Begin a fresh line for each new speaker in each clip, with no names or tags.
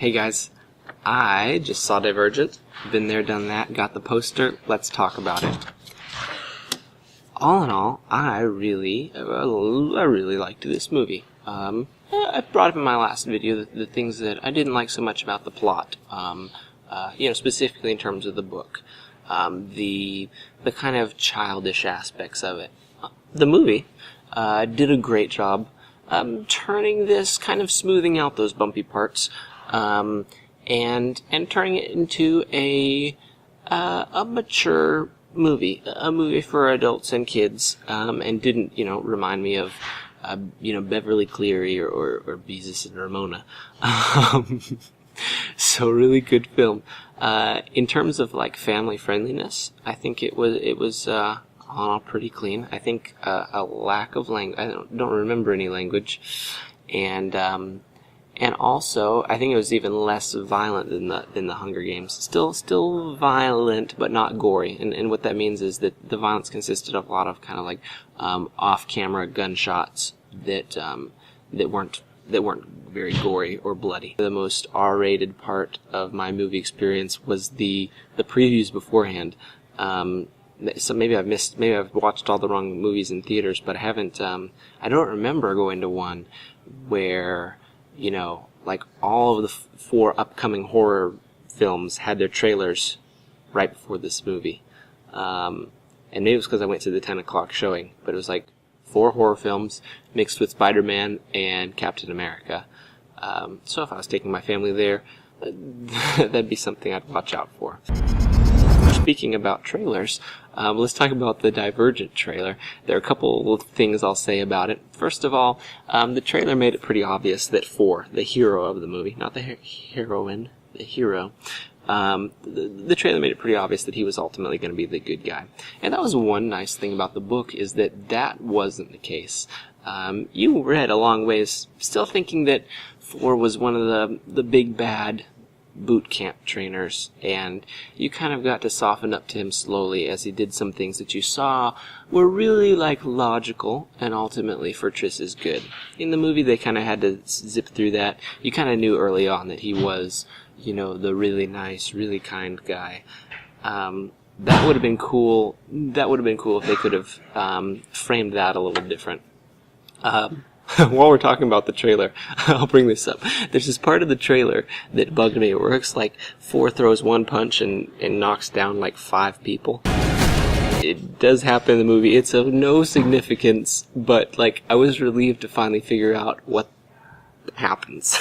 Hey guys, I just saw Divergent. Been there, done that, got the poster. Let's talk about it. All in all, I really liked this movie. I brought up in my last video the things that I didn't like so much about the plot. Specifically in terms of the book. The kind of childish aspects of it. The movie did a great job turning this, kind of smoothing out those bumpy parts, and turning it into a mature movie, a movie for adults and kids, and didn't, remind me of, Beverly Cleary or Beezus and Ramona. So really good film. In terms of like family friendliness, I think it was all pretty clean. I think a lack of language. I don't remember any language, and also I think it was even less violent than the Hunger Games. Still violent, but not gory. And what that means is that the violence consisted of a lot of kind of like off-camera gunshots that weren't very gory or bloody. The most R-rated part of my movie experience was the previews beforehand. So maybe I've watched all the wrong movies in theaters, but I haven't. I don't remember going to one where like all of the four upcoming horror films had their trailers right before this movie. And maybe it was because I went to the 10 o'clock showing, but it was like 4 horror films mixed with Spider-Man and Captain America. So if I was taking my family there, that'd be something I'd watch out for. Speaking about trailers, let's talk about the Divergent trailer. There are a couple of things I'll say about it. First of all, the trailer made it pretty obvious that the hero of the movie, not the heroine, the hero, the trailer made it pretty obvious that he was ultimately going to be the good guy. And that was one nice thing about the book, is that wasn't the case. You read a long ways still thinking that 4 was one of the big bad boot camp trainers, and you kind of got to soften up to him slowly as he did some things that you saw were really like logical and ultimately for Triss's good. In the movie they kind of had to zip through that. You kind of knew early on that he was, the really nice, really kind guy. That would have been cool. That would have been cool if they could have framed that a little different. While we're talking about the trailer, I'll bring this up. There's this part of the trailer that bugged me. It works like 4 throws 1 punch and knocks down like 5 people. It does happen in the movie. It's of no significance, but like I was relieved to finally figure out what happens.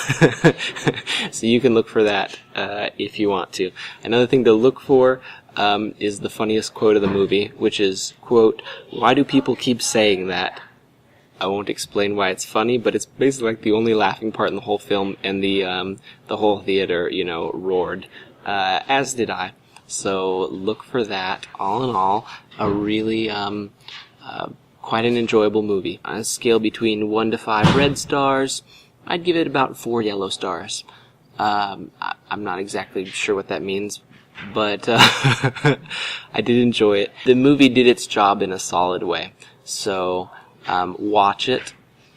So you can look for that if you want to. Another thing to look for is the funniest quote of the movie, which is, quote, "Why do people keep saying that?" I won't explain why it's funny, but it's basically like the only laughing part in the whole film, and the whole theater, roared, as did I. So look for that. All in all, a really quite an enjoyable movie. On a scale between 1 to 5 red stars, I'd give it about 4 yellow stars. I'm not exactly sure what that means, but I did enjoy it. The movie did its job in a solid way. So watch it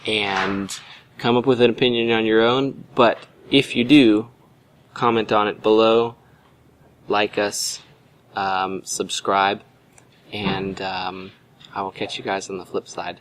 and come up with an opinion on your own, but if you do, comment on it below, like us, subscribe, and I will catch you guys on the flip side.